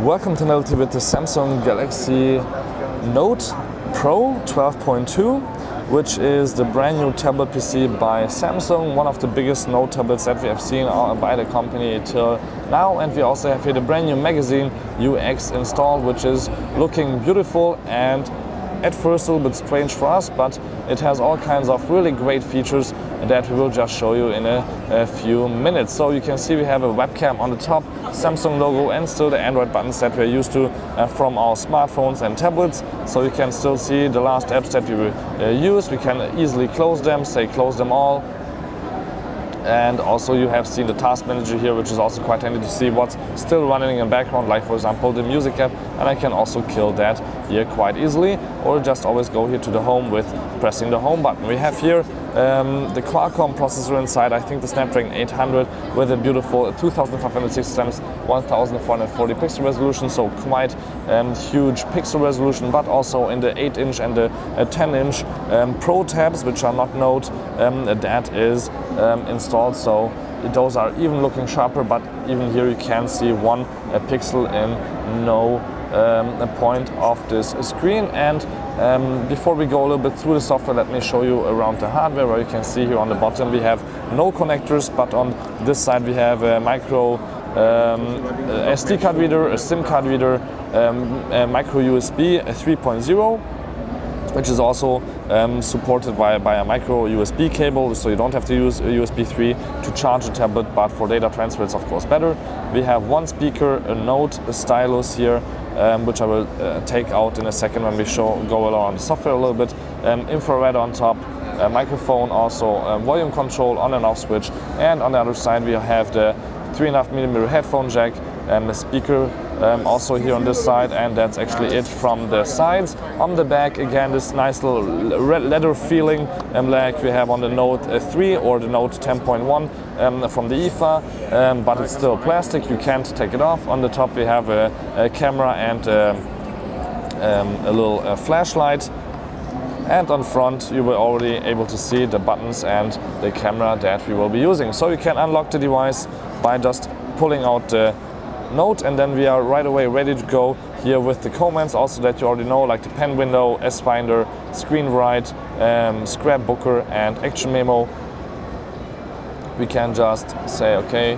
Welcome to Nelty with the Samsung Galaxy Note Pro 12.2, which is the brand new tablet PC by Samsung, one of the biggest Note tablets that we have seen by the company till now. And we also have here the brand new Magazine UX installed, which is looking beautiful and at first a little bit strange for us, but it has all kinds of really great features that we will just show you in a few minutes. So you can see we have a webcam on the top, Samsung logo, and still the Android buttons that we're used to from our smartphones and tablets. So you can still see the last apps that we will use. We can easily close them, say close them all. And also you have seen the task manager here, which is also quite handy to see what's still running in the background, like for example the music app, and I can also kill that here quite easily, or just always go here to the home with pressing the home button. We have here the Qualcomm processor inside, I think the Snapdragon 800 with a beautiful 2560 x 1440 pixel resolution, so quite huge pixel resolution, but also in the 8-inch and the 10-inch Pro tabs, which are not Note, that is installed, so those are even looking sharper, but even here you can see one pixel in no point of this screen. And before we go a little bit through the software, let me show you around the hardware, where you can see here on the bottom we have no connectors, but on this side we have a micro SD card reader, a SIM card reader, a micro USB 3.0, which is also supported by a micro USB cable, so you don't have to use a USB 3 to charge the tablet, but for data transfer it's of course better. We have one speaker, a Note, a stylus here, which I will take out in a second when we go along the software a little bit, infrared on top, a microphone, also volume control, on and off switch, and on the other side we have the 3.5mm headphone jack and the speaker also here on this side, and that's actually it from the sides. On the back, again, this nice little leather feeling like we have on the Note 3 or the Note 10.1 from the IFA, but it's still plastic, you can't take it off. On the top we have a camera and a little flashlight. And on front you will already able to see the buttons and the camera that we will be using. So you can unlock the device by just pulling out the Note, and then we are right away ready to go here with the commands also that you already know, like the pen window, S Finder, screen write, scrapbooker, and action memo. We can just say okay.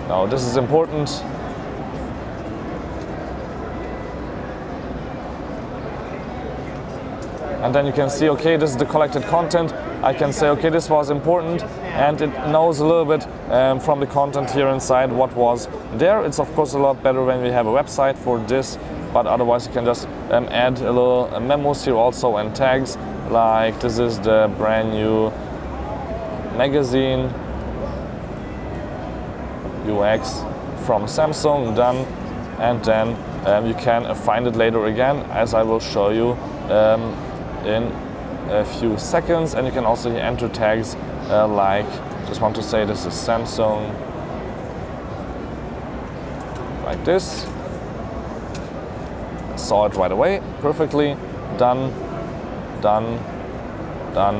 Now this is important. And then you can see, okay, this is the collected content. I can say, okay, this was important, and it knows a little bit from the content here inside what was there. It's of course a lot better when we have a website for this, but otherwise you can just add a little memos here also and tags, like this is the brand new Magazine UX from Samsung, done, and then you can find it later again, as I will show you in a few seconds. And you can also enter tags like, just want to say this is Samsung, like this. Saw it right away, perfectly, done, done, done,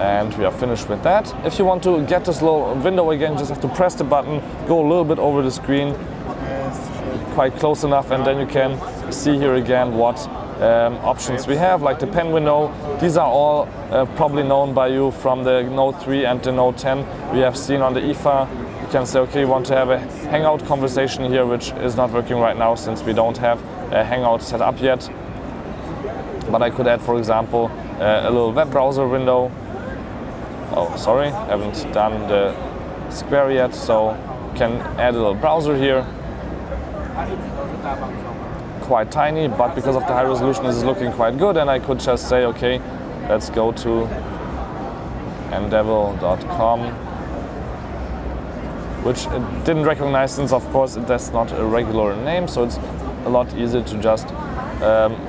and we are finished with that. If you want to get this little window again, you just have to press the button, go a little bit over the screen, quite close enough, and then you can see here again what options we have, like the pen window. These are all probably known by you from the Note 3 and the Note 10 we have seen on the IFA. You can say, okay, you want to have a Hangout conversation here, which is not working right now since we don't have a Hangout set up yet. But I could add, for example, a little web browser window. Oh, sorry, haven't done the square yet, so you can add a little browser here. Quite tiny, but because of the high resolution this is looking quite good, and I could just say, okay, let's go to mdevil.com, which it didn't recognize since of course that's not a regular name, so it's a lot easier to just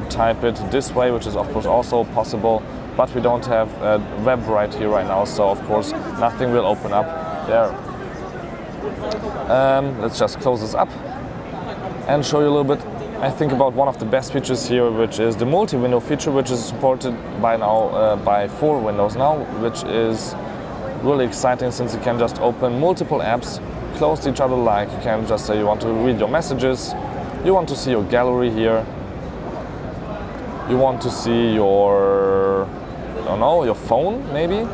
type it this way, which is of course also possible, but we don't have a web right here right now, so of course nothing will open up there. Let's just close this up and show you a little bit, I think, about one of the best features here, which is the multi-window feature, which is supported by now by 4 windows now, which is really exciting since you can just open multiple apps, close to each other, like you can just say you want to read your messages, you want to see your gallery here, you want to see your, I don't know, your phone maybe,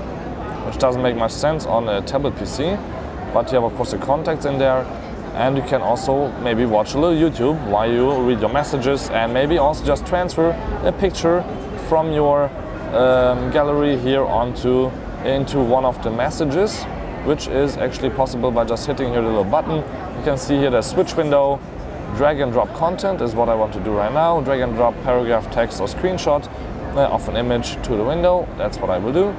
which doesn't make much sense on a tablet PC, but you have of course the contacts in there, and you can also maybe watch a little YouTube while you read your messages, and maybe also just transfer a picture from your gallery here into one of the messages, which is actually possible by just hitting here the little button. You can see here the switch window, drag and drop content is what I want to do right now, drag and drop paragraph, text or screenshot of an image to the window, that's what I will do.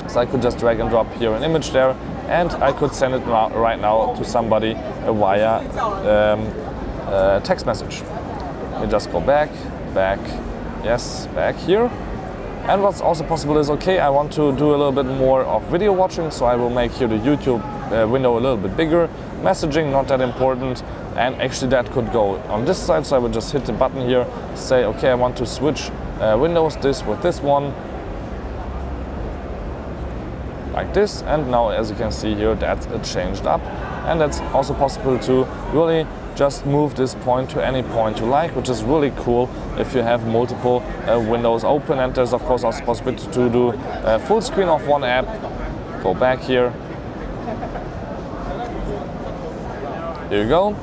So I could just drag and drop here an image there, and I could send it right now to somebody via text message. We just go back, yes, back here. And what's also possible is, okay, I want to do a little bit more of video watching, so I will make here the YouTube window a little bit bigger. Messaging, not that important, and actually that could go on this side, so I would just hit the button here, say, okay, I want to switch windows, this with this one, like this, and now as you can see here, that's changed up. And that's also possible to really just move this point to any point you like, which is really cool if you have multiple windows open. And there's of course also possibility to do full screen of one app. Go back here. Here you go.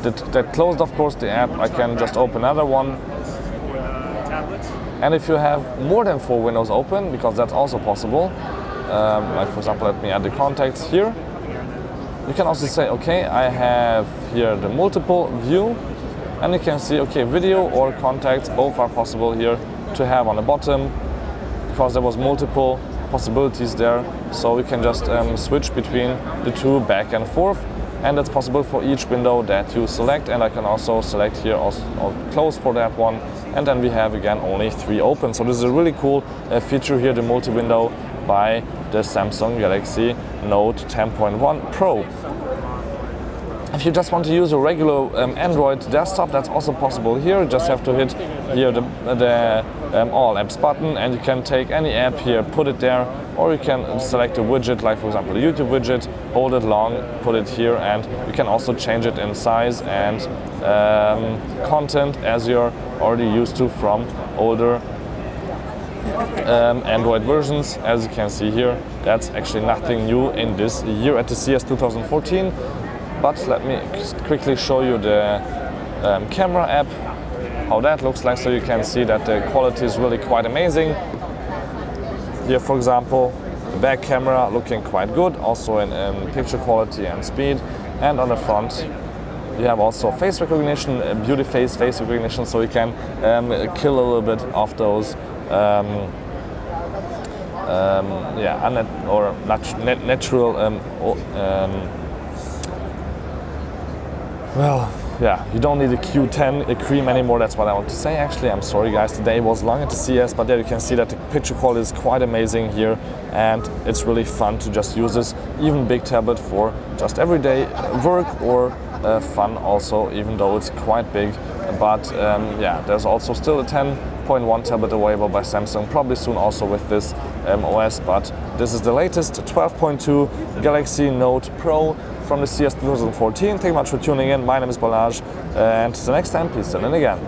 That closed of course the app. I can just open another one. And if you have more than 4 windows open, because that's also possible, like for example, let me add the contacts here. You can also say, okay, I have here the multiple view, and you can see, okay, video or contacts, both are possible here to have on the bottom, because there was multiple possibilities there. So we can just switch between the two back and forth, and that's possible for each window that you select. And I can also select here also close for that one, and then we have again only 3 open. So this is a really cool feature here, the multi-window by the Samsung Galaxy Note 10.1 Pro. If you just want to use a regular Android desktop, that's also possible here. You just have to hit here the All Apps button, and you can take any app here, put it there, or you can select a widget, like for example the YouTube widget, hold it long, put it here, and you can also change it in size and content as you're already used to from older Android versions. As you can see here, that's actually nothing new in this year at the CES 2014. But let me quickly show you the camera app, how that looks like, so you can see that the quality is really quite amazing. Here, for example, the back camera looking quite good, also in picture quality and speed. And on the front, you have also face recognition, beauty face recognition, so you can kill a little bit of those natural well, yeah, you don't need a Q10 a cream anymore, that's what I want to say actually. I'm sorry guys, today was long at the CES, but there you can see that the picture quality is quite amazing here, and it's really fun to just use this even big tablet for just everyday work or fun also, even though it's quite big. But yeah, there's also still a 10.1 tablet available by Samsung, probably soon also with this OS, but this is the latest 12.2 Galaxy Note Pro from the CES 2014. Thank you much for tuning in. My name is Balazs, and the next time, please tune in again.